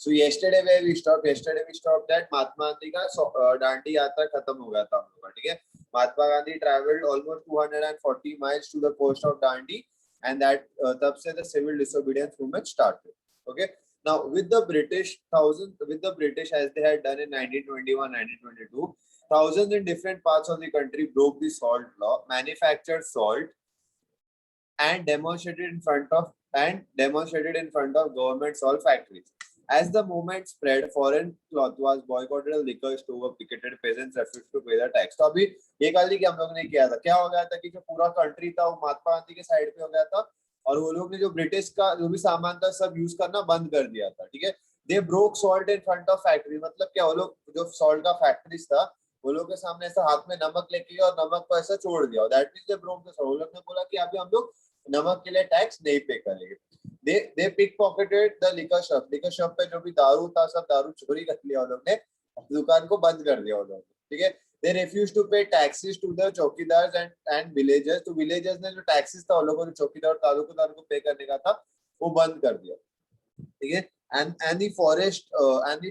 So yesterday where we stopped, that Mahatma Gandhi का डांडी यात्रा खत्म हो गया था हम लोग का, ठीक है। Mahatma Gandhi traveled almost 240 miles to the coast of Dandi, and that तब से the civil disobedience movement started. Okay. Now with the British as they had done in 1921, 1922, thousands in different parts of the country broke the salt law, manufactured salt, and demonstrated in front of government salt factories. As the movement spread, foreign cloth was boycotted, liquor store were picketed, peasants refused to pay the tax. तो अभी ये कल कि हम लोग ने किया था, क्या हो गया था कि जो पूरा कंट्री था वो महात्मा गांधी के साइड पे हो गया था, और वो लोग ने जो ब्रिटिश का जो भी सामान था सब यूज करना बंद कर दिया था, ठीक है। They broke salt in front of factory, मतलब क्या, वो लोग जो सॉल्ट का फैक्ट्रीज था वो लोग के सामने ऐसा हाथ में नमक लेके और नमक को ऐसा छोड़ दिया, that means they broke the salt. वो लोग ने बोला कि अभी हम लोग नमक के लिए टैक्स नहीं पे करेंगे। they pickpocketed the liquor shop पे जो भी दारू था सब दारू चोरी कर लिया, उन लोग ने दुकान को बंद कर दिया उन लोग, ठीक है। they refused to pay taxes to the चौकीदार and villagers, तो villagers ने जो टैक्सेस था उन लोगों ने चौकीदार दारू को पे करने का था वो बंद कर दिया, ठीक है। and the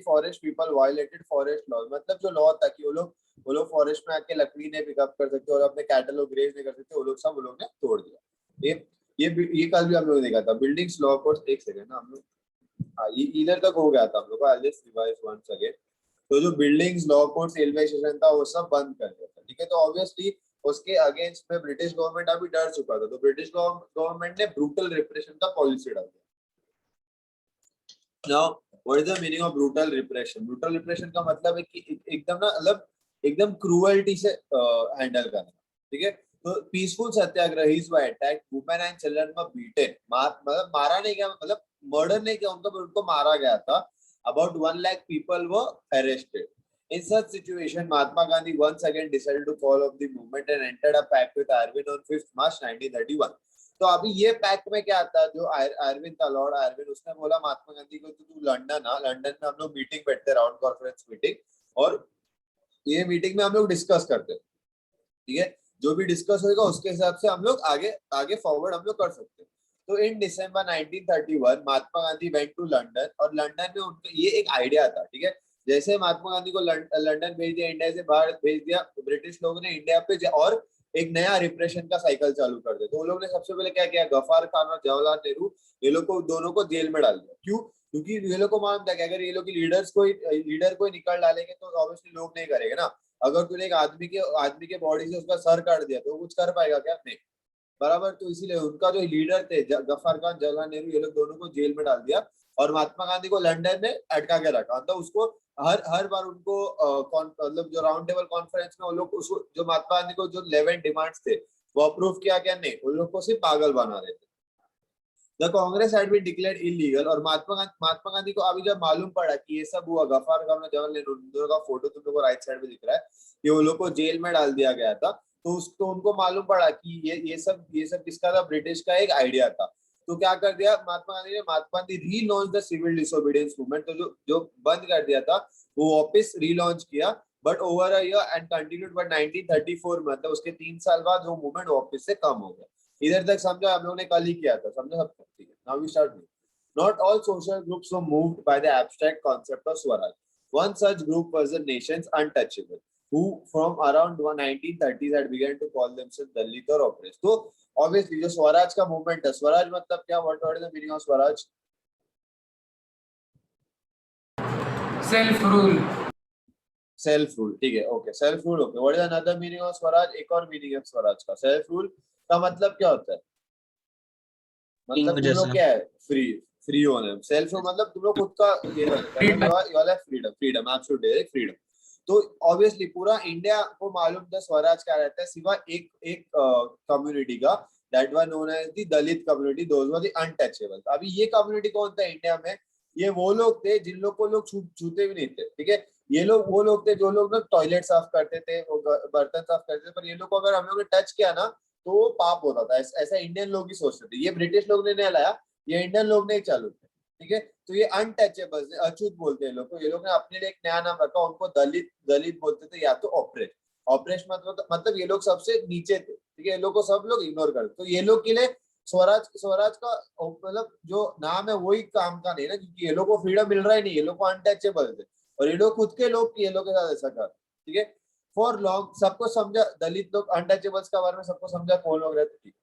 forest people violated forest laws, मतलब जो लॉ था कि वो लोग फॉरेस्ट में आके लकड़ी नहीं पिकअप कर सकते और अपने कैटल को ग्रेज नहीं कर सकते, वो लोग ने तोड़ दिया। ये कल भी हम लोग ने देखा था। बिल्डिंग्स लॉ कोड, एक सेकंड ना, हम लोग ये इधर तक हो गया था हम लोग का, I just revise once again. तो जो buildings law code railway station था वो सब बंद कर दिया था, ठीक है। तो ऑब्वियसली उसके अगेंस्ट में ब्रिटिश गवर्नमेंट अभी डर चुका था, तो ब्रिटिश गवर्नमेंट ने ब्रूटल रिप्रेशन का पॉलिसी डाल दिया। Now what is the meaning of brutal repression? Brutal repression का मतलब है कि एकदम ना, मतलब एकदम क्रूअल्टी से हैंडल करना, ठीक है। तो peaceful satyagrahis were attacked, women and children were beaten, मतलब मारा नहीं गया, मतलब मर्डर नहीं किया उनको मारा गया था। About 1 lakh people were arrested. In such situation, Mahatma Gandhi once again decided to call off the movement and entered a pact with Irwin on 5th March 1931. तो अभी ये पैक्ट में क्या आता है, जो आयरविन था, लॉर्ड आयरविन, उसने बोला महात्मा गांधी को तू लंदन आ, लंदन में हम लोग मीटिंग बैठते, राउंड कॉन्फ्रेंस मीटिंग, और ये मीटिंग में हम लोग डिस्कस करते, ठीक है। जो भी डिस्कस होगा उसके हिसाब से हम लोग आगे फॉरवर्ड हम लोग कर सकते हैं। तो इन दिसंबर 1931 Mahatma Gandhi went to London, और लंदन में उनका ये एक आइडिया था, ठीक है। जैसे महात्मा गांधी को लंदन भेज दिया, इंडिया से बाहर भेज दिया, ब्रिटिश लोगों ने इंडिया पे और एक नया रिप्रेशन का साइकिल चालू कर दिया। तो उन लोगों ने सबसे पहले क्या किया, गफ्फार खान और जवाहरलाल नेहरू ये लोग को दोनों को जेल में डाल दिया। क्यों? क्योंकि ये लोग को मालूम था कि अगर ये लोग की लीडर को निकाल डालेंगे तो ऑब्वियसली लोग नहीं करेंगे ना। अगर तूने एक आदमी के बॉडी से उसका सर काट दिया तो वो कुछ कर पाएगा क्या? नहीं, बराबर। तो इसीलिए उनका जो लीडर थे गफ्फार खान, जवाहरलाल नेहरू, ये लोग दोनों को जेल में डाल दिया, और महात्मा गांधी को लंदन में अटका के रखा। तो उसको हर बार उनको मतलब जो राउंड टेबल कॉन्फ्रेंस में वो लोग उसको, जो महात्मा गांधी को जो 11 डिमांड्स थे वो अप्रूव किया क्या? नहीं, उन लोग को सिर्फ पागल बना देते। The Congress had been declared illegal, और महात्मा गांधी को अभी जब मालूम पड़ा कि ये सब हुआ, गफ्फार खान और जवाहरलाल नेहरू का फोटो तुम लोगों को राइट साइड में दिख रहा है, कि वो लोग को जेल में डाल दिया गया था, तो उसको उनको मालूम पड़ा कि ये सब किसका था? ब्रिटिश का एक आइडिया था। तो क्या कर दिया महात्मा गांधी ने? Mahatma Gandhi relaunch the civil disobedience movement, तो जो बंद कर दिया था वो वापस रीलॉन्च किया, but over a year and continued, but 1934 में, मतलब उसके 3 साल बाद वो मूवमेंट वापस से कम हो गया। इधर तक समझा? हम लोगों ने कल ही किया था, समझा सब? ठीक है, now we start. Not all social groups were moved by the abstract concept of Swaraj. One such group was the nation's untouchable, who from around 1930s had begun to call themselves Dalit or oppressed. तो obviously जो स्वराज का movement है, स्वराज मतलब क्या? What is the meaning of Swaraj? Self rule. Self rule, ठीक है, okay, self rule, okay. What is another meaning of Swaraj? एक और मीनिंग है स्वराज का। सेल्फ रूल का मतलब क्या होता है? मतलब तुम लोग क्या है? फ्री होने। सेल्फ रूल मतलब तुम लोग खुद का ये फ्रीडम, एब्सोल्युटली फ्रीडम। तो ऑब्वियसली पूरा इंडिया को मालूम था स्वराज क्या रहता है, सिवाय एक कम्युनिटी का, that were known as the Dalit community, those were the untouchable. अभी ये कम्युनिटी कौन था इंडिया में? ये वो लोग थे जिन लोग को लोग छूते भी नहीं थे, ठीक है। ये लोग वो लोग थे जो लोग ना टॉयलेट साफ करते थे, बर्तन साफ करते थे, पर ये लोग को अगर हम लोग ने टच किया ना तो वो पाप होता था। ऐसा इंडियन लोग ही सोचते थे। ये ब्रिटिश लोग ने नहीं लाया, ये इंडियन लोग ने ही चालू किया, ठीक है। तो ये अनटचेबल, अछूत बोलते हैं लोग को। ये लोग ने अपने लिए एक नया नाम रखा, उनको दलित बोलते थे, या तो ऑपरेश मतलब ये लोग सबसे नीचे थे, ठीक है। ये लोग को सब लोग इग्नोर करते। तो ये लोग के लिए स्वराज का मतलब जो नाम है वही काम का नहीं ना, क्योंकि ये लोग को फ्रीडम मिल रहा ही नहीं, ये लोग को अनटचेबल थे और ये लोग खुद के लोग ये लोग के साथ ऐसा कर, ठीक है। फॉर लॉन्ग सबको समझा, दलित लोग अनटचेबल्स का बारे में सबको समझा कौन लोग रहते थे।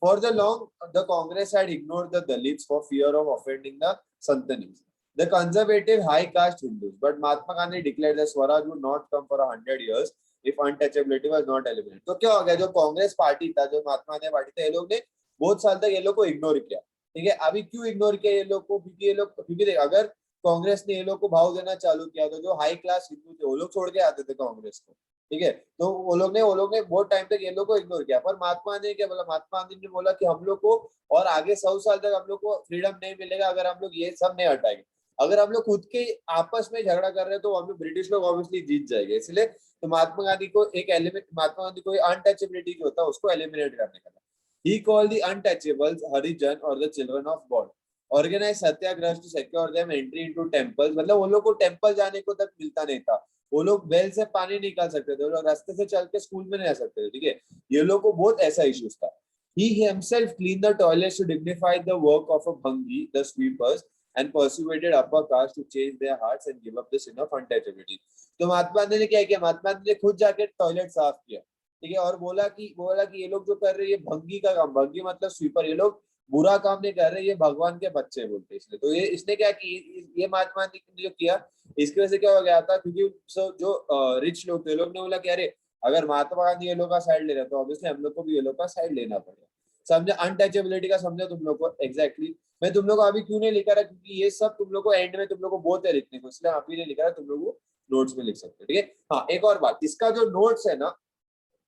For the long, the Congress had ignored the Dalits for fear of offending the Santanis, the conservative high caste Hindus. But Mahatma Gandhi declared that Swaraj would not come for 100 years if untouchability was not eliminated. तो क्या हो गया, जो Congress party था, जो Mahatma Gandhi party था, ये लोग ने बहुत साल तक ये लोग को इग्नोर किया, ठीक है। अभी क्यों इग्नोर किया ये लोग को, क्योंकि ये लोग, क्योंकि देख, अगर कांग्रेस ने ये लोग को भाव देना चालू किया तो जो हाई क्लास हिंदू थे वो लोग छोड़ के आते थे कांग्रेस को, ठीक है। तो वो लोग ने बहुत टाइम तक ये लोग को इग्नोर किया। पर महात्मा गांधी ने क्या बोला, महात्मा गांधी ने बोला कि हम लोग को और आगे 100 साल तक हम लोग को फ्रीडम नहीं मिलेगा अगर हम लोग ये सब नहीं हटाएंगे। अगर हम लोग खुद के आपस में झगड़ा कर रहे हैं तो हम लोग ब्रिटिश लोग ऑब्वियसली जीत जाएंगे। इसलिए तो महात्मा गांधी को एक एलिमेंट, महात्मा गांधी को अनटचेबिलिटी जो होता है उसको एलिमिनेट करने का था। He called the untouchables Harijan or the children of God. Organized Satyagraha to secure them entry into temples, मतलब वो लोग को टेम्पल जाने को तक मिलता नहीं था। वो लोग बेल से पानी निकाल सकते थे, वो लोग रास्ते से चल के स्कूल में नहीं आ सकते थे, ठीक है। ये लोग को बहुत ऐसा इश्यूज था। He himself cleaned the toilets to dignify the work of a bhangi, the sweepers, and persuaded upper caste to change their hearts and give up the sin of untouchability. तो महात्मा गांधी ने क्या किया, महात्मा गांधी ने खुद जाके टॉयलेट साफ किया, ठीक है, और बोला कि ये लोग जो कर रहे हैं ये भंगी का काम, भंगी मतलब स्वीपर, ये लोग बुरा काम नहीं कर रहे, ये भगवान के बच्चे बोलते, इसलिए तो ये इसने क्या कि ये महात्मा गांधी ने जो किया, इसकी वजह से क्या हो गया था, क्योंकि जो रिच लोग थे, लोग ने बोला कि अरे अगर महात्मा गांधी ये लोग का साइड ले रहे तो ऑब्वियसली हम लोग को भी ये लोग का साइड लेना पड़ेगा। समझे अनटचेबिलिटी का, समझे तुम लोग को एग्जैक्टली। मैं तुम लोग को अभी क्यों नहीं लिखा रहा, क्योंकि ये सब तुम लोग को एंड में तुम लोग को बहुत है लिखने को, इसलिए अभी नहीं लिखा रहा, तुम लोग को नोट्स में लिख सकते हो, ठीक है। हाँ, एक और बात, इसका जो नोट्स है ना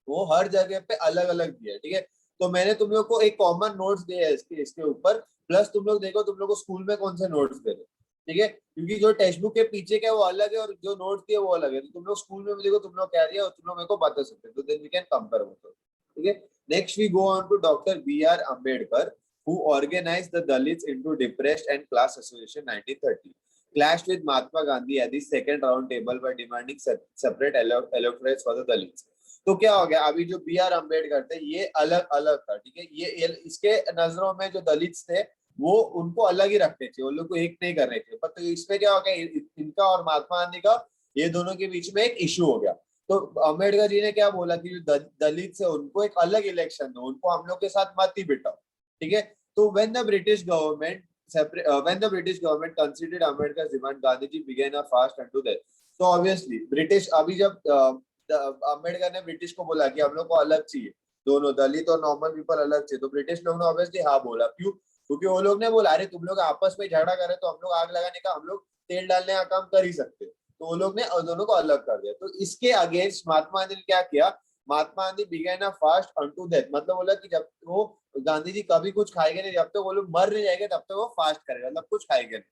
वो हर जगह पे अलग अलग दिया है, ठीक है। तो मैंने तुम लोग को एक कॉमन नोट्स दिया है इसके ऊपर, प्लस तुम लोग देखो तुम लोग को स्कूल में कौन से नोट्स दे रहे, ठीक है, क्योंकि जो टेक्स्ट बुक के पीछे क्या वो अलग है और जो नोट्स दिए वो अलग है। तो तुम लोग स्कूल में भी देखो तुम लोग क्या दिया और तुम लोग मेरे को बता सकते हो, तो then we can compare both, ठीक है। Next we go on to doctor B.R. Ambedkar, who organized the Dalits into depressed and class association 1930, clashed with Mahatma Gandhi at the second round table by demanding separate electorates for the Dalits. तो क्या हो गया, अभी जो B.R. Ambedkar थे ये अलग अलग था, ठीक है। ये इसके नजरों में जो दलित थे वो उनको अलग ही रखते थे, वो लोग को एक नहीं कर रहे थे। पर तो इसमें क्या हो गया, इनका और महात्मा गांधी का ये दोनों के बीच में एक इशू हो गया। तो अम्बेडकर जी ने क्या बोला कि जो दलित है उनको एक अलग इलेक्शन दो, उनको हम लोग के साथ मत ही बिठाओ, ठीक है। तो when the British government considered Ambedkar's demand, Gandhi ji began a fast unto death. तो ऑब्वियसली ब्रिटिश अभी जब अम्बेडकर ने ब्रिटिश को बोला कि हम लोग को अलग चाहिए, दोनों दलित और नॉर्मल पीपल अलग चाहिए, तो ब्रिटिश लोग ने ऑब्वियसली हाँ बोला। क्यों, क्योंकि वो लोग ने बोला अरे तुम लोग आपस में झगड़ा करे तो हम लोग आग लगाने का, हम लोग तेल डालने का काम कर ही सकते, तो वो लोग ने दोनों को अलग कर दिया। तो इसके अगेंस्ट महात्मा गांधी ने क्या किया, Mahatma Gandhi began a fast unto death, मतलब बोला कि जब वो गांधी जी कभी कुछ खाएंगे नहीं, जब तक वो लोग मर नहीं जाएंगे तब तक वो फास्ट करेगा, मतलब कुछ खाएंगे नहीं।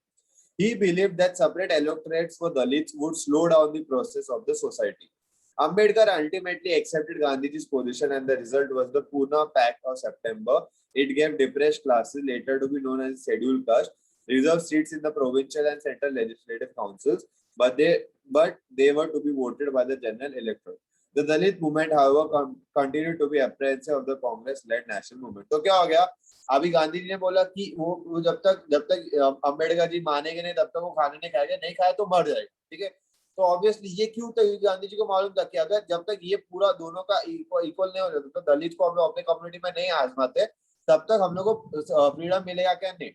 He believed that separate electorates for Dalits would slow down the process of the society. Ambedkar ultimately accepted Gandhiji's position and the result was the Pune Pact of September. It gave depressed classes, later to be known as scheduled caste, reserved seats in the provincial and central legislative councils, but they were to be voted by the general electorate. The Dalit movement, however, continued to be apprehensive of the Congress-led national movement. तो क्या हो गया, अभी गांधी जी ने बोला कि वो जब तक अम्बेडकर जी मानेंगे नहीं तब तक वो खाने नहीं खाएंगे, नहीं खाए तो मर जाएगा, ठीक है। तो ऑब्वियसली ये क्यों था, गांधी जी को मालूम था कि अगर जब तक ये पूरा दोनों का इक्वल नहीं हो जाता तो दलित को हम लोग अपने कम्युनिटी में नहीं आजमाते तब तक हम लोग को फ्रीडम मिलेगा क्या, नहीं।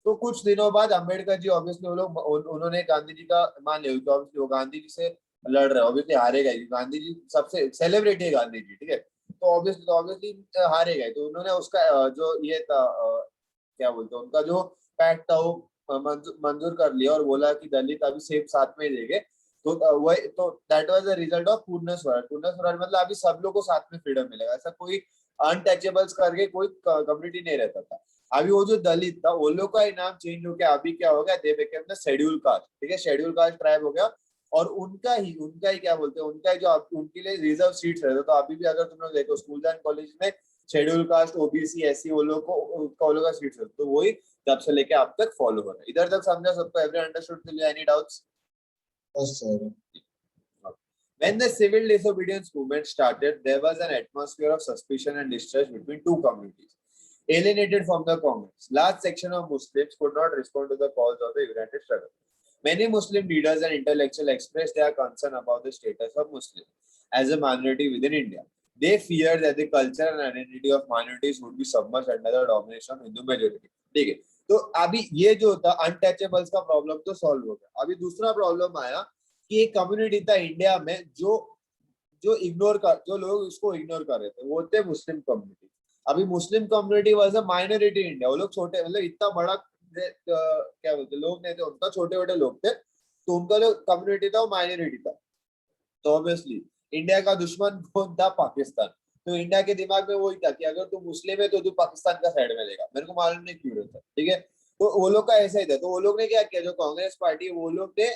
तो कुछ दिनों बाद अम्बेडकर जी ऑब्वियसली वो लोग उन्होंने गांधी जी का मान लिया, ऑब्वियसली वो गांधी जी से लड़ रहे, ऑब्वियसली हारेगा, गांधी जी सबसे सेलिब्रिटी है गांधी जी, ठीक है। तो ऑब्वियसली हारे गए, तो उन्होंने उसका जो ये था क्या बोलते हैं उनका जो पैक्ट था वो मंजूर कर लिया और बोला कि दलित अभी सेफ साथ में देंगे। तो वही तो that was the result of पूर्ण स्वराज। पूर्ण स्वराज मतलब अभी सब लोगों को साथ में फ्रीडम मिलेगा, ऐसा कोई अनटचेबल्स करके कोई कम्युनिटी नहीं रहता था। अभी वो जो दलित था वो लोग का ही नाम चेंज हो गया, अभी क्या हो गया, they became the schedule caste, ठीक है, शेड्यूल कास्ट ट्राइब हो गया। और उनका ही क्या बोलते हैं, उनका ही जो उनके लिए रिजर्व सीट्स रहते, तो अभी भी अगर तुम लोग देखो स्कूल एंड कॉलेज में शेड्यूल कास्ट ओबीसी एससी वो लोग का सीट्स रहते, तो वही तब से लेके अब तक फॉलो हो रहा है। इधर तक समझा सबको, every understood, till any doubts? Yes, sir. When the civil disobedience movement started, there was an atmosphere of suspicion and distrust between two communities. alienated from the Congress. Large section of Muslims could not respond to the calls of the united struggle. Many Muslim leaders and intellectuals expressed their concern about the status of Muslims as a minority within India. They feared that the culture and identity of minorities would be submerged under the domination of Hindu majority. ठीक है, तो अभी ये जो था untouchables का problem तो solve हो गया. अभी दूसरा प्रॉब्लम आया कि एक कम्युनिटी था इंडिया में जो जो लोग इसको इग्नोर कर रहे थे, वो थे मुस्लिम कम्युनिटी. अभी Muslim community was a minority in India. वो लोग छोटे, मतलब इतना बड़ा क्या बोलते लोग नहीं थे, उनका छोटे छोटे लोग थे, तो उनका जो कम्युनिटी था वो माइनॉरिटी था. तो ऑब्वियसली इंडिया का दुश्मन कौन था? पाकिस्तान. तो इंडिया के दिमाग में वही था कि अगर तू मुस्लिम है तो तू पाकिस्तान का साइड में लेगा. मेरे को मालूम नहीं क्यों रहता, ठीक है. तो वो लोग का ऐसा ही था. तो वो लोग ने क्या किया, जो कांग्रेस पार्टी, वो लोग ने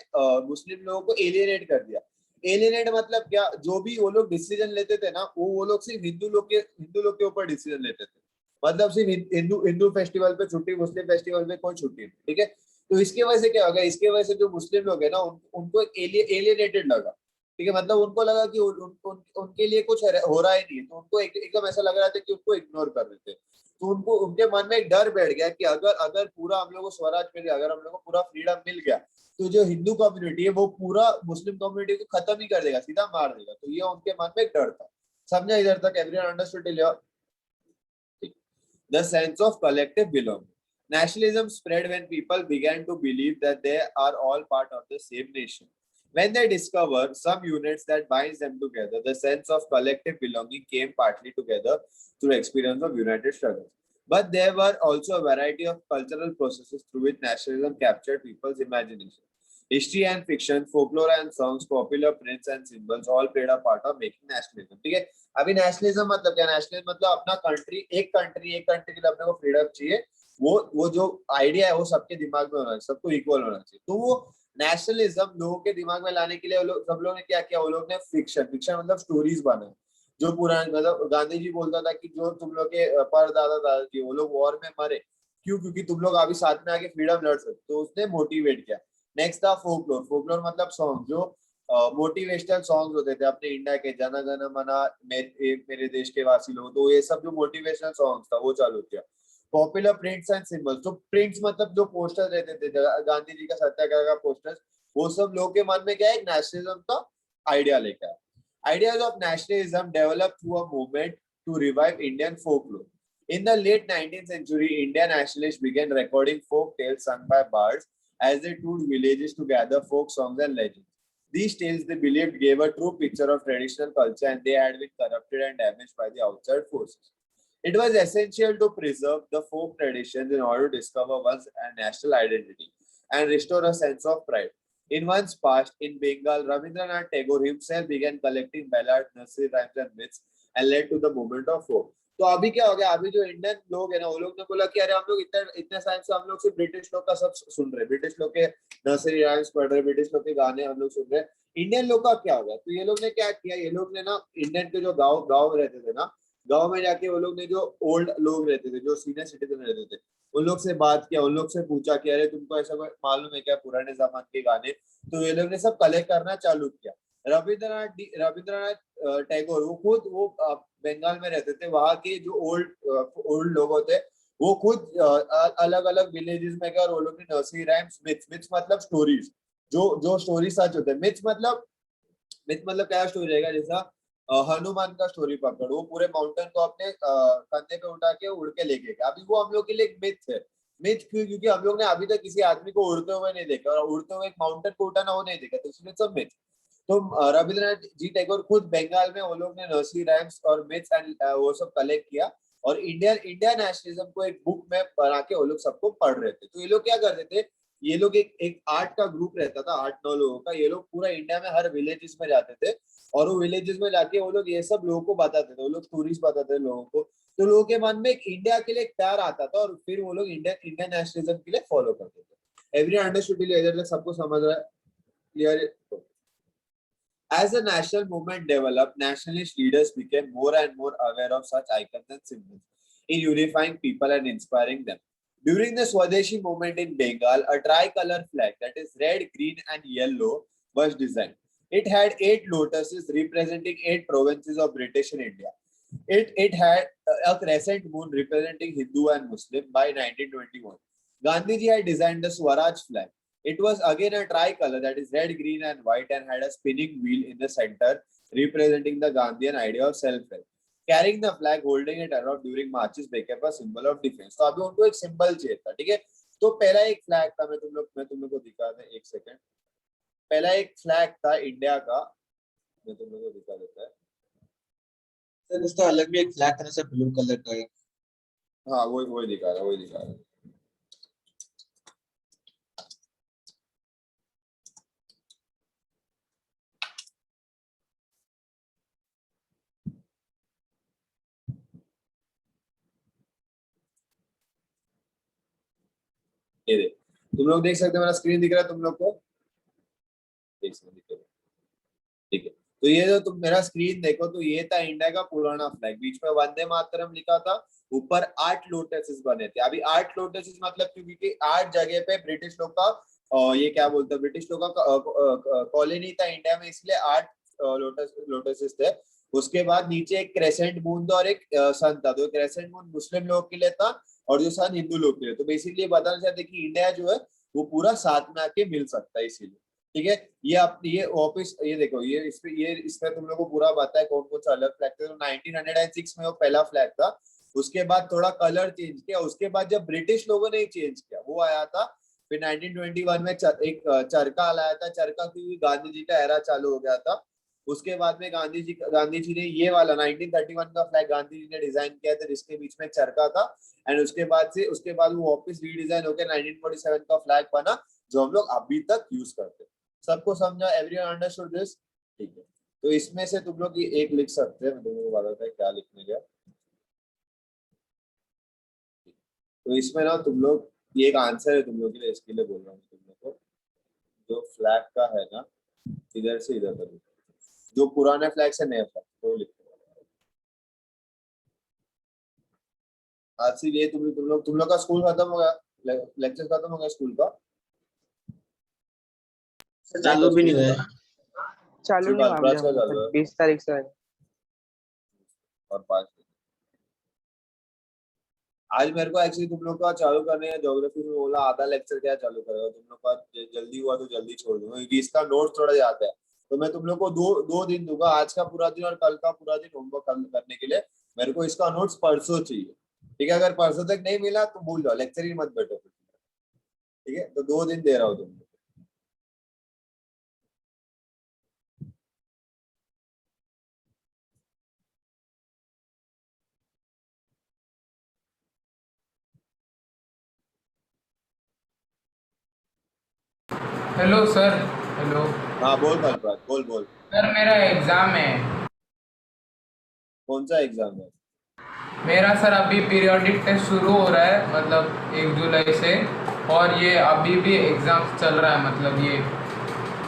मुस्लिम लोगों को एलियनेट कर दिया. एलियनेट मतलब क्या, जो भी वो लोग डिसीजन लेते थे ना, वो लोग सिर्फ हिंदू लोग के ऊपर डिसीजन लेते थे. मतलब सिर्फ हिंदू फेस्टिवल पे छुट्टी, मुस्लिम फेस्टिवल पे कोई छुट्टी नहीं, ठीक है. तो इसके वजह से क्या होगा, इसके वजह से जो मुस्लिम लोग है ना, उनको एलियनेटेड लगा, ठीक है. मतलब उनको लगा कि उनके लिए कुछ हो रहा ही नहीं है, तो उनको एकदम ऐसा लग रहा था कि उनको इग्नोर कर रहे थे. तो उनको, उनके मन में एक डर बैठ गया कि अगर पूरा हम लोग को स्वराज मिल गया, अगर हम लोग को पूरा फ्रीडम मिल गया, तो जो हिंदू कम्युनिटी है वो पूरा मुस्लिम कम्युनिटी को खत्म ही कर देगा, सीधा मार देगा. तो ये उनके मन में एक डर था. समझा इधर तक? Everyone understood till here? The sense of collective belonging. Nationalism spread when people began to believe that they are all part of the same nation. When they discovered some units that binds them together, the sense of collective belonging came partly together through experience of united struggles. But there were also a variety of cultural processes through which nationalism captured people's imagination. History and fiction, folklore and songs, popular prints and symbols all played a part of making nationalism. ठीक है. अभी nationalism मतलब क्या? Nationalism मतलब अपना एक country के लिए अपने को फ्रीडम चाहिए. वो जो आइडिया है वो सबके दिमाग में होना चाहिए, सबको इक्वल होना चाहिए. तो वो नेशनलिज्म लोगों के दिमाग में लाने के लिए सब लोगों ने क्या किया, वो लोग ने फिक्शन मतलब स्टोरीज बनाए. जो पुराने, मतलब गांधी जी बोलता था कि जो तुम लोग के परदादा दादाजी वो लोग वॉर में मरे, क्यों? क्योंकि तुम लोग अभी साथ में आके फ्रीडम लड़ सकते. तो उसने मोटिवेट किया. नेक्स्ट था फोकलोर मतलब सॉन्ग, जो मोटिवेशनल सॉन्ग्स होते थे अपने इंडिया के, जन गण मन मेरे देश के वासी लोग. तो ये सब जो मोटिवेशनल सॉन्ग्स था वो चालू किया. पॉपुलर प्रिंट्स एंड सिंबल्स, जो प्रिंट्स मतलब जो पोस्टर रहते थे गांधी जी का सत्याग्रह का पोस्टर्स, वो सब लोगों के मन में क्या है, एक नेशनलिज्म का आइडिया लेकर आया. Ideas of nationalism developed through a movement to revive Indian folklore. In the late 19th century, Indian nationalists began recording folk tales sung by bards as they toured villages to gather folk songs and legends. These tales, they believed, gave a true picture of traditional culture, and they had been corrupted and damaged by the outside forces. It was essential to preserve the folk traditions in order to discover one's national identity and restore a sense of pride. In one's past, in Bengal, Rabindranath Tagore himself began collecting ballads, nursery rhymes and myths and led to the movement of folk. तो अभी क्या हो गया, अभी जो Indian लोग है ना, वो लोग ने बोला कि अरे हम लोग इतने साल से हम लोग सिर्फ ब्रिटिश लोग का सब सुन रहे, ब्रिटिश लोग के नर्सरी राइम्स पढ़ रहे, ब्रिटिश लोग के गाने हम लोग सुन रहे, इंडियन लोग का क्या हो गया? तो ये लोग ने क्या किया, ये लोग ने ना इंडियन के जो गाँव रहते थे ना, गाँव में जाके वो लोग ने, जो ओल्ड लोग रहते थे, जो सीनियर सिटीजन रहते थे, उन लोग से बात किया, उन लोग से पूछा कि अरे तुमको ऐसा मालूम है क्या पुराने जमाने के गाने? तो ये लोग ने सब कलेक्ट करना चालू किया. रविंद्रनाथ टैगोर वो बंगाल में रहते थे, वहां के जो ओल्ड लोग होते, वो खुद अलग अलग विलेजेस में गए और वो लोग ने नर्सरी राइम्स, मिथ्स मतलब स्टोरीज, जो स्टोरी सच होते हैं. मिथ्स मतलब क्या स्टोरी रहेगा, जैसा हनुमान का स्टोरी पकड़, वो पूरे माउंटेन को अपने कंधे पे उठा के उड़ के लेके गया. अभी वो हम लोग के लिए एक मिथ है. मिथ क्यों? क्योंकि हम लोग ने अभी तक किसी आदमी को उड़ते हुए नहीं देखा, और उड़ते हुए एक माउंटेन को उठाना वो नहीं देखा, तो इसलिए सब मिथ. तो रविंद्रनाथ जी टैगोर खुद बंगाल में, वो लोग ने नर्सरी राइम्स और मिथ्स एंड वो सब कलेक्ट किया और इंडिया नेशनलिज्म को एक बुक में बना के वो लोग सबको पढ़ रहे थे. तो ये लोग क्या करते थे, ये लोग एक आर्ट का ग्रुप रहता था, 8-9 लोगों का. ये लोग पूरा इंडिया में हर विलेजेस में जाते थे और वो विलेजेस में जाके वो लोग ये सब लोगों को बताते थे, वो लोग स्टोरीज बताते थे लोगों को. तो लोगों के मन में एक इंडिया के लिए एक प्यार आता था और फिर वो लोग इंडियन नेशनलिज्म के लिए फॉलो करते थे. Everyone understood? इधर तक सबको समझ रहा है? Clear? As the national movement developed, nationalist leaders became more and more aware of such icons and symbols in unifying people and inspiring them. During the Swadeshi movement in Bengal, a tricolor flag, that is red, green, and yellow, was designed. It had 8 lotuses representing 8 provinces of British India. It had a crescent moon representing Hindu and Muslim by 1921. Gandhiji had designed the Swaraj flag. It was again a tricolor, that is red, green, and white, and had a spinning wheel in the center, representing the Gandhian idea of self-help. Carrying the flag, holding it around during marches became a symbol of defense. तो अभी उनको एक symbol चाहिए था, ठीक है? तो पहला एक फ्लैग था, मैं तुम लोग को दिखा दें एक सेकंड. पहला एक फ्लैग था इंडिया का, मैं तुम लोग को दिखा देता है. सर उसका अलग भी एक फ्लैग था ना सर, ब्लू कलर का एक. हाँ वही दिखा रहा, वही दिखा रहा. ये देख, तुम लोग देख सकते हो, मेरा स्क्रीन दिख रहा है तुम लोग को? देख सकते हो, ठीक है. तो ये जो तुम मेरा स्क्रीन देखो, तो ये था इंडिया का पुराना फ्लैग. बीच में वंदे मातरम लिखा था, ऊपर 8 लोटसेस बने थे. अभी 8 लोटसेस मतलब क्योंकि 8 जगह पे ब्रिटिश लोग का ये क्या बोलते हैं, ब्रिटिश लोग का कॉलोनी था इंडिया में, इसलिए 8 लोटसेस थे. उसके बाद नीचे एक क्रेसेंट मून था और एक सन था. तो क्रेसेंट मून मुस्लिम लोग के लिए था और जो सन हिंदू लोग के लिए. तो बेसिकली बताना चाहते कि इंडिया जो है वो पूरा साथ में आके मिल सकता है, इसीलिए. ठीक है, ये आप ये ऑफिस, ये देखो, ये इसमें तुम लोग को पूरा पता है कौन कौन सा अलग फ्लैग था. तो 1906 में वो पहला फ्लैग था. उसके बाद थोड़ा कलर चेंज किया. उसके बाद जब ब्रिटिश लोगों ने चेंज किया, वो आया था फिर 1921 में एक चरखा लाया था. चरखा क्योंकि गांधी जी का एरा चालू हो गया था. उसके बाद में गांधी जी ने ये वाला 1931 का फ्लैग गांधी जी ने डिजाइन किया था, जिसके बीच में चरखा था. एंड उसके बाद वो वापस रीडिजाइन होकर 1947 का फ्लैग बना, जो हम लोग अभी तक यूज करते हैं. सबको समझा? Everyone understood this? ठीक है. तो इसमें से तुम लोग एक लिख सकते हैं, मैं तुम लोग को बताता है क्या लिखने का. तो इसमें ना तुम लोग, ये एक आंसर है तुम लोग के लिए, इसके लिए बोल रहा हूँ तुम लोग को. जो फ्लैग का है ना, इधर से इधर तक, जो पुराने फ्लैग से नए फ्लैग, तो लिखो. आज से ये तुम लोग का स्कूल खत्म हो गया, लेक्चर खत्म हो गया स्कूल का? चालू भी नहीं हुआ है. चालू नहीं हुआ अभी का चालू है 20 तारीख से. और 5. आज मेरे को एक्चुअली तुम लोग का चालू करने है ज्योग्राफी में, बोला आधा लेक्चर क्या चालू करेगा तुम लोग का. जल्दी हुआ तो जल्दी छोड़ दूंगा, क्योंकि इसका नोट थोड़ा ज्यादा है. तो मैं तुम लोग को दो दिन दूंगा, आज का पूरा दिन और कल का पूरा दिन होमवर्क करने के लिए. मेरे को इसका नोट्स परसों चाहिए, ठीक है? अगर परसों तक नहीं मिला तो भूल जाओ, लेक्चर ही मत बैठो, ठीक है? तो 2 दिन दे रहा हूँ तुम. Hello sir. हेलो हाँ बोल कल्पराज, बोल. सर, मेरा एग्जाम है. कौन सा एग्जाम है? मेरा सर अभी पीरियोडिक टेस्ट शुरू हो रहा है, मतलब 1 जुलाई से. और ये अभी भी एग्जाम चल रहा है, मतलब ये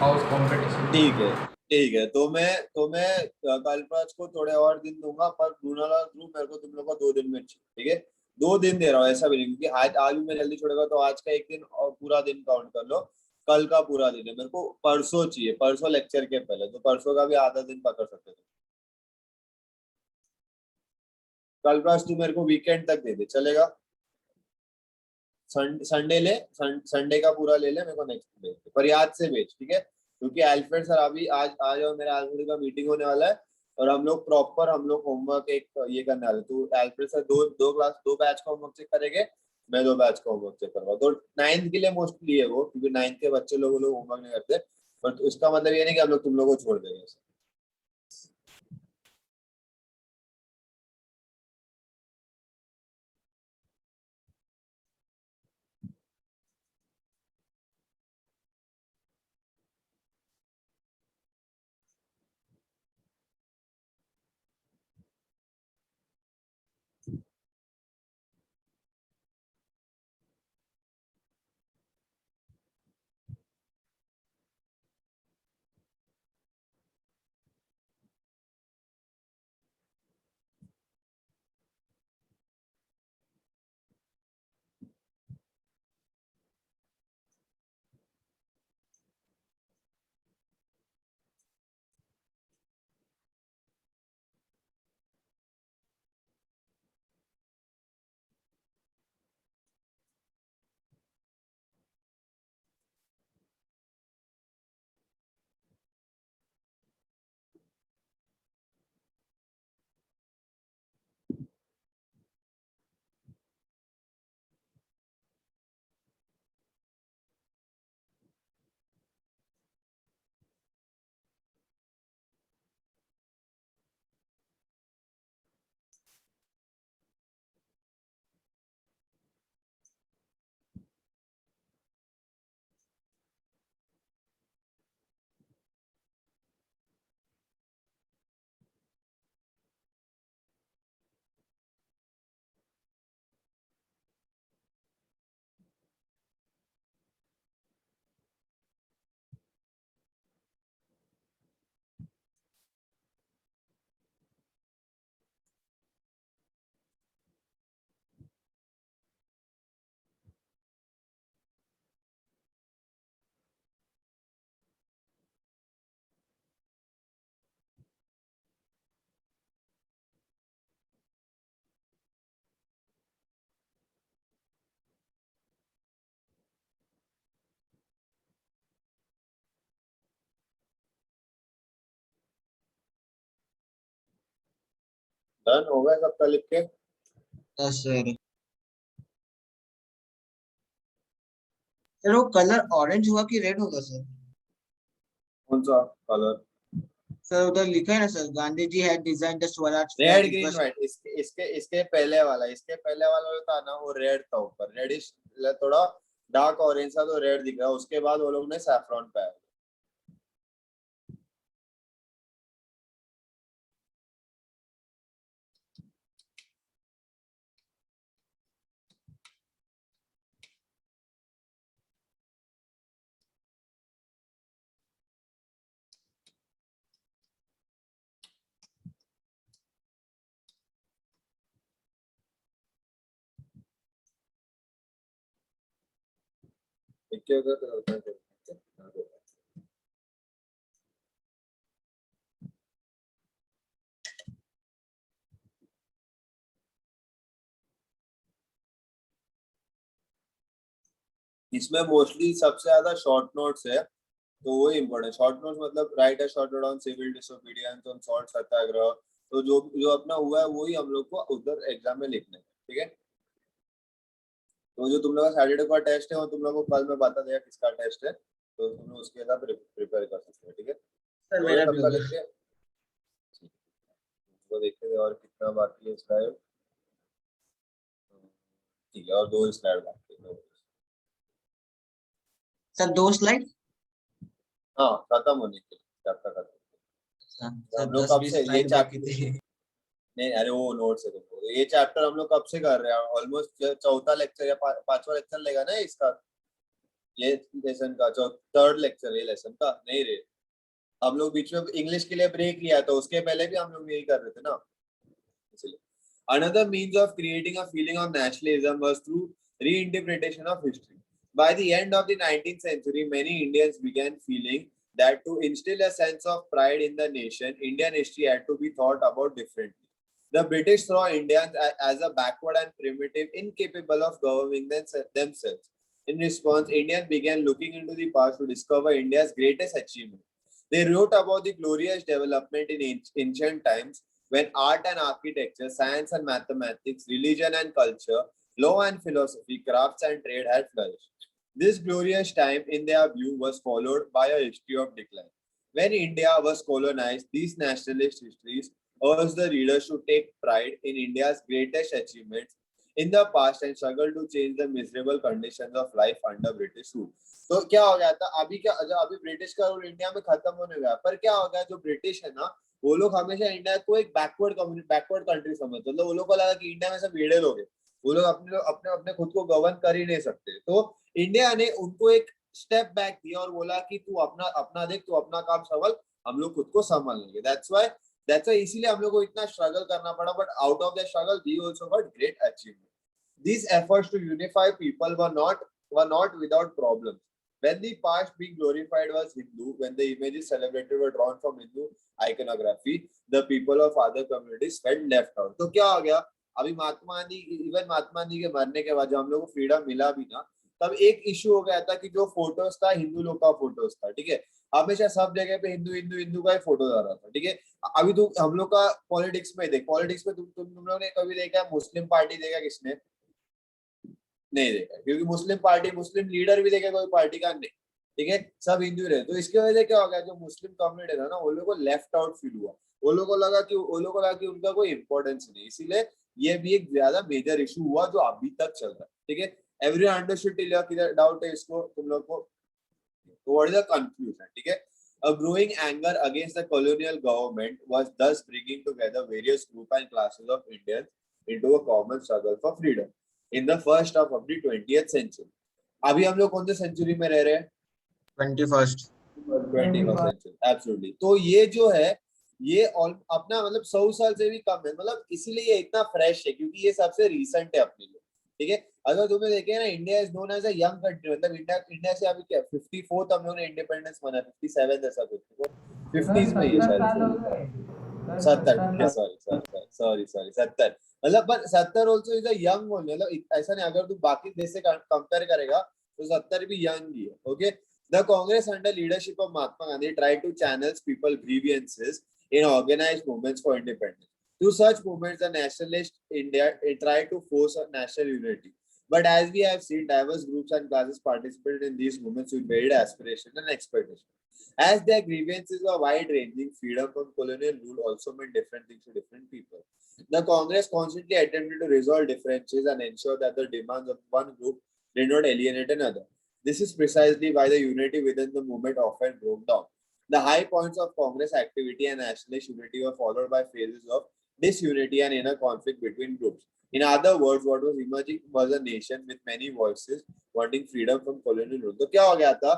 हाउस कंपटीशन. ठीक है. तो मैं कल्पराज को थोड़े और दिन दूंगा, पर मेरे को तुम लोग को 2 दिन में चाहिए, ठीक है? 2 दिन दे रहा हूँ, ऐसा भी नहीं, क्योंकि आज भी मैं जल्दी छोड़ेगा तो आज का एक दिन और पूरा दिन काउंट कर लो. कल का पूरा दिन है, मेरे को परसों चाहिए, परसों लेक्चर के पहले. तो परसों का भी आधा दिन पकड़ सकते हो. कल्पराज तू मेरे को वीकेंड तक दे दे, चलेगा? संडे का पूरा ले ले, मेरे को नेक्स्ट भेज दे, पर याद से भेज, ठीक है? क्योंकि अल्फ्रेड सर अभी आज और मेरा अल्फ्रेड का मीटिंग होने वाला है, और हम लोग होमवर्क एक ये करने वाले. तो अल्फ्रेड सर दो बैच का होमवर्क चेक करेंगे, मैं 2 बैच का होमवर्क चेक करूंगा. तो 9th के लिए मोस्टली है वो, क्योंकि 9th के बच्चे लोग होमवर्क नहीं करते. बट उसका मतलब ये नहीं कि हम लोग तुम लोग को छोड़ देंगे. डन हो गया सबका लिख के? Yes sir. सर वो कलर ऑरेंज हुआ कि रेड होगा सर? कौन सा कलर? सर उधर लिखा है ना sir, Gandhi ji had design the Swaraj red flag, it green was. White. इसके पहले वाला, जो था ना वो रेड था ऊपर, रेडिश, थोड़ा डार्क ऑरेंज था तो रेड दिख रहा है। उसके बाद वो लोग ने सैफरॉन पे आया। देखिए इसमें मोस्टली सबसे ज्यादा शॉर्ट नोट्स है, तो वो इम्पोर्टेंट शॉर्ट नोट्स मतलब write a short note on civil disobedience on salt satyagraha. तो जो जो अपना हुआ है वही हम लोग को उधर एग्जाम में लिखना है, ठीक है। तो जो तुम लोग का सैटरडे का टेस्ट है वो तुम लोग को कल मैं बता देगा किसका टेस्ट है, तो तुम लोग उसके हिसाब से प्रिपेयर कर सकते हो, ठीक है। सर तो ये मेरा भी हो सबका लिख गया। के तो देखते हैं और कितना बाकी है स्लाइड। ठीक है, और 2 स्लाइड बाकी है। Sir 2 slide. हाँ, खत्म होने के लिए चैप्टर खत्म। तो सर हम लोग दस कब बीस से ये स्लाइड बाकी चैप्टर, थे। नहीं अरे वो नोट से तुमको ये चैप्टर हम लोग कब से कर रहे हैं? ऑलमोस्ट चौथा लेक्चर या पांचवा लेक्चर लेगा ना इसका, ये लेसन का थर्ड लेक्चर, ये लेसन का नहीं रे। हम लोग बीच में इंग्लिश के लिए ब्रेक लिया तो उसके पहले भी हम लोग यही कर रहे थे ना, इसलिए। Another means of creating a feeling of nationalism was through reinterpretation of history. By the end of the 19th century, many Indians began feeling that to instill a sense of pride in the nation, Indian history had to be thought about differently. The British saw Indians as a backward and primitive, incapable of governing themselves. In response, Indians began looking into the past to discover India's greatest achievement. They wrote about the glorious development in ancient times when art and architecture, science and mathematics, religion and culture, law and philosophy, crafts and trade had flourished. This glorious time, in their view, was followed by a history of decline. When India was colonized, these nationalist histories urged the readers to take pride in India's greatest achievements in the past and struggle to change the miserable conditions of life under British rule. तो क्या हो गया था अभी British का rule India में खत्म होने गया, पर क्या हो गया, जो ब्रिटिश है ना वो लोग हमेशा इंडिया को एक बैकवर्ड कंट्री समझते, मतलब वो लोग को लगा कि इंडिया में सब भेड़े लोग हैं, वो लोग अपने अपने अपने खुद को गवर्न कर ही नहीं सकते। तो इंडिया ने उनको एक स्टेप बैक दिया और बोला कि तू अपना अपना देख, तू अपना काम संभाल, हम लोग खुद को संभाल लेंगे। दैट्स व्हाई इसीलिए हम लोग को इतना स्ट्रगल करना पड़ा, but out of the struggle we also got great achievement. These efforts to unify people were not without problems. When the past being glorified was Hindu, when the images celebrated were drawn from Hindu iconography, the people of other communities felt left out. तो क्या हो गया, अभी Mahatma Gandhi, even Mahatma Gandhi के मरने के बाद जब हम लोग को फ्रीडम मिला भी ना, तब एक इशू हो गया था कि जो फोटोज था हिंदू लोग का फोटोज था, ठीक है। हमेशा सब जगह पे हिंदू हिंदू हिंदू का ही फोटो आ रहा था, ठीक है। अभी तो हम लोग का पॉलिटिक्स में देख, पॉलिटिक्स में तुम लोग ने कभी देखा मुस्लिम पार्टी देखा किसने? नहीं देखा, क्योंकि मुस्लिम पार्टी, मुस्लिम लीडर भी देखे कोई पार्टी का नहीं, ठीक है, सब हिंदू रहे। तो इसकी वजह से क्या हो गया, जो मुस्लिम कम्युनिटी था ना वो लोगों को लेफ्ट आउट फील हुआ, वो लोगों को लगा कि उनका कोई इंपॉर्टेंस नहीं, इसीलिए ये भी एक ज्यादा मेजर इशू हुआ जो अभी तक चल रहा है, ठीक है। एवरीवन अंडरस्टूड टिल किधर डाउट है इसको तुम लोग को? व्हाट इज द कंक्लूजन, ठीक है। A growing anger against the colonial government was thus bringing together various groups and classes of Indians into a common struggle for freedom in the first half of the 20th century. अभी हम लोग कौन से century में रह रहे हैं? 21st। 21st century, absolutely. तो ये जो है ये अपना मतलब 100 साल से भी कम है, मतलब इसीलिए ये इतना फ्रेश है क्योंकि ये सबसे रिसेंट है अपने लिए, ठीक है। अगर तुम्हें देखें ना, India is known as a young country, मतलब इंडिया से अभी क्या 54th हम लोगों ने इंडिपेंडेंस मना, 57 ऐसा कुछ, 50s में ये शायद 70, सॉरी 70, मतलब पर 70 also is a young one, मतलब ऐसा नहीं, अगर तू बाकी देश से कंपेयर करेगा तो 70 भी यंग ही है, okay. The Congress under leadership of Mahatma Gandhi tried to channel people's grievances in organized movements for independence. To such movements, the nationalist India try to force a national unity. But as we have seen, diverse groups and classes participated in these movements with varied aspirations and expectations. As their grievances were wide-ranging, freedom from colonial rule also meant different things to different people. The Congress constantly attempted to resolve differences and ensure that the demands of one group did not alienate another. This is precisely why the unity within the movement often broke down. The high points of Congress activity and nationalist unity were followed by phases of disunity and inner conflict between groups. In other words, what was emerging was a nation with many voices wanting freedom from colonial rule. तो क्या हो गया था?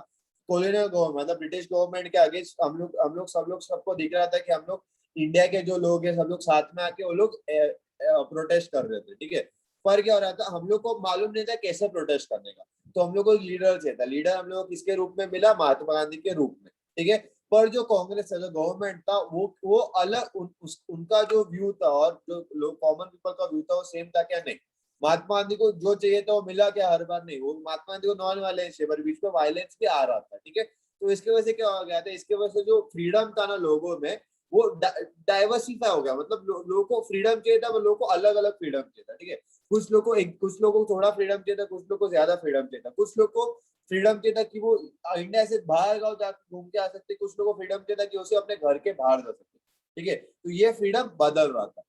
Colonial government मतलब British government के आगे हम लोग सबको दिख रहा था कि हम लोग इंडिया के जो लोग हैं सब लोग साथ में आके वो लोग प्रोटेस्ट कर रहे थे, ठीक है। पर क्या हो रहा था, हम लोग को मालूम नहीं था कैसे प्रोटेस्ट करने का, तो हम लोग को लीडर चाहिए था। लीडर हम लोग को किसके रूप में मिला? महात्मा गांधी के रूप में, ठीक है। पर जो कांग्रेस था, जो गवर्नमेंट था, वो अलग उनका जो व्यू था और जो लोग कॉमन पीपल का व्यू था वो सेम था क्या? नहीं। महात्मा गांधी को जो चाहिए था वो मिला क्या? हर बार नहीं। वो महात्मा गांधी को नॉन वायलेंस है, पर बीच में वायलेंस भी आ रहा था, ठीक है। तो इसके वजह से क्या हो गया था? इसके वजह से जो फ्रीडम था ना लोगों में, वो डाइवर्सिफाई हो गया। मतलब लोगों को फ्रीडम चाहिए था, लोगों को अलग अलग फ्रीडम चाहिए था, ठीक है। कुछ लोगों को थोड़ा फ्रीडम चाहिए था, कुछ लोगों को ज्यादा फ्रीडम चाहिए था। कुछ लोग को फ्रीडम चाहिए था कि वो इंडिया से बाहर गाँव जाकर घूम के आ सकते, कुछ लोगों को फ्रीडम चाहिए था कि उसे अपने घर के बाहर जा सकते, ठीक है। तो ये फ्रीडम बदल रहा था।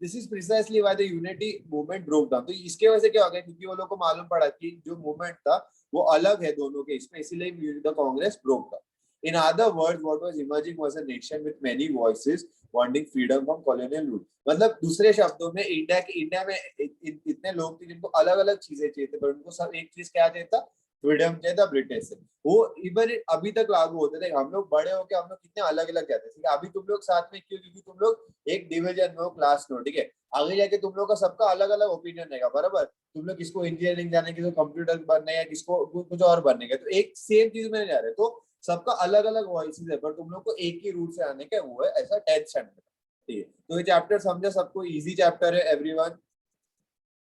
This is precisely why the unity movement broke down. तो इसके वजह से क्या हो गया? क्योंकि वो लोग को मालूम पड़ा कि जो मूवमेंट था वो अलग है दोनों के इसमें, इसीलिए the Congress broke down. In other words, what was emerging was a nation with many voices wanting freedom from colonial rule. मतलब दूसरे शब्दों में इंडिया में इतने लोग थे जिनको अलग अलग चीजें चाहिए थे, पर उनको सब एक चीज क्या चाहिए था? फ्रीडम चाहिए था ब्रिटिश से। वो इवन अभी तक लागू होते थे। हम लोग बड़े होके हम लोग कितने अलग अलग जाते थे। अभी तुम लोग साथ में क्यों? क्योंकि तुम लोग एक डिवीजन में हो, क्लास में हो, ठीक है। आगे जाके तुम लोग का सबका अलग अलग ओपिनियन रहेगा, बराबर। तुम लोग किसको इंजीनियरिंग जाने, किसको कंप्यूटर बनने, या किसको कुछ और बनने का, तो एक सेम चीज में नहीं जा रहे। तो सबका अलग अलग वॉइसेस है, पर तुम लोग को एक ही रूट से आने का वो है, ऐसा 10th स्टैंडर्ड, ठीक है। तो ये चैप्टर समझा सबको? इजी चैप्टर है एवरीवन,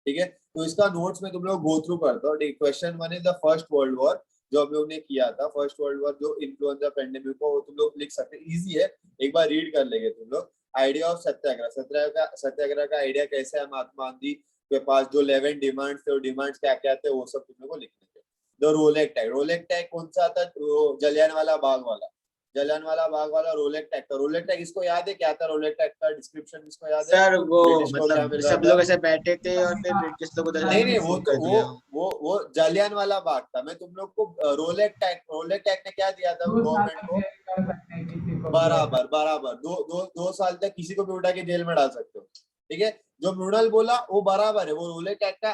ठीक है। तो इसका नोट्स में तुम लोग गो थ्रू करता हूँ। Question 1 is the first world war, जो हम लोग ने किया था। फर्स्ट वर्ल्ड वॉर जो इन्फ्लुएंजा पेंडेमिक को तुम लोग लिख सकते, इजी है, एक बार रीड कर लेंगे तुम लोग। आइडिया ऑफ सत्याग्रह, सत्याग्रह का आइडिया कैसे है? महात्मा गांधी के पास जो 11 डिमांड्स थे, वो डिमांड्स क्या क्या थे, वो सब तुम लोग को लिखने थे। द रोलेक टैग, रोलेक टैग कौन सा था? जलियांवाला बाग वाला, जलियांवाला बाग वाला रोलेक टैग था। रोलेक टैग इसको याद है क्या था? रोलेक टैग का डिस्क्रिप्शन इसको याद है? सर वो ब्रिटिश को क्या मतलब मिल रहा सब था? लोग ऐसे बैठे थे और फिर ब्रिटिश लोग उधर नहीं जाके नहीं, शूट कर दिया। वो जलियांवाला बाग था। मैं तुम लोग को रोलेक टैग ने क्या दिया था 2 साल गवर्नमेंट तक को? जेल कर सकते हैं किसी को भी ऐसा। बराबर बराबर, दो साल तक किसी को भी उठा के जेल में डाल सकते हो, ठीक है। जो मृणाल बोला वो बराबर है, वो रोलेक टैग का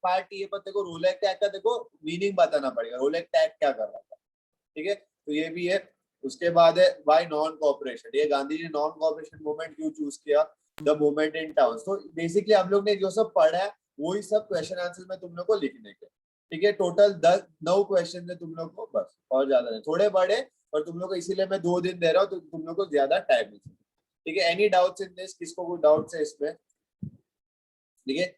पार्ट ये, पर देखो रोलेक टैग का देखो मीनिंग बताना पड़ेगा, रोलेक टैग क्या कर रहा था, ठीक है। तो ये भी है। उसके बाद है वाई नॉन कोऑपरेशन। ये गांधी जी ने नॉन कोऑपरेशन मूवमेंट क्यों चूज किया? The movement in town. तो बेसिकली हम लोग ने जो सब पढ़ा है वही सब क्वेश्चन आंसर में तुम लोग को लिखने के, ठीक है। टोटल 9 क्वेश्चन है तुम लोग को, बस, और ज्यादा नहीं। थोड़े बड़े, पर तुम लोग को इसीलिए मैं 2 दिन दे रहा हूँ, तो तुम लोग को ज्यादा टाइम नहीं, ठीक है। Any doubts in this? किसको कोई डाउट्स है इसमें? ठीक है,